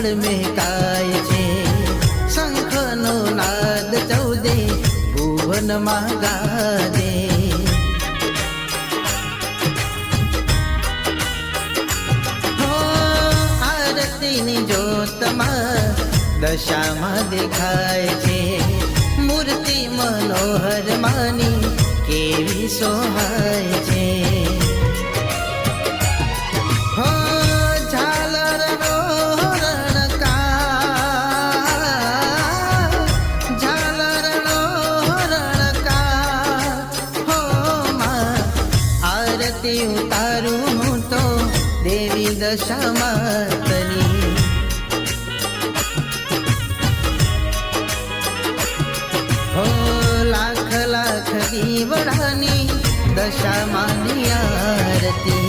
પળ મેકાય છે. શંખનો નાદ 14 ભુવનમાં ગાજે. હો આરતીની જ્યોતમાં દશામાં દેખાય છે. મૂર્તિ મનોહર માની કેવી સોહાય છે. હો ઝાલરનો રણકાર, ઝાલરનો રણકાર. હો માં આરતી ઉતારું હું તો દેવી દશામાં તની. હો લાખ લાખ દીવડાની દશામાની આરતી.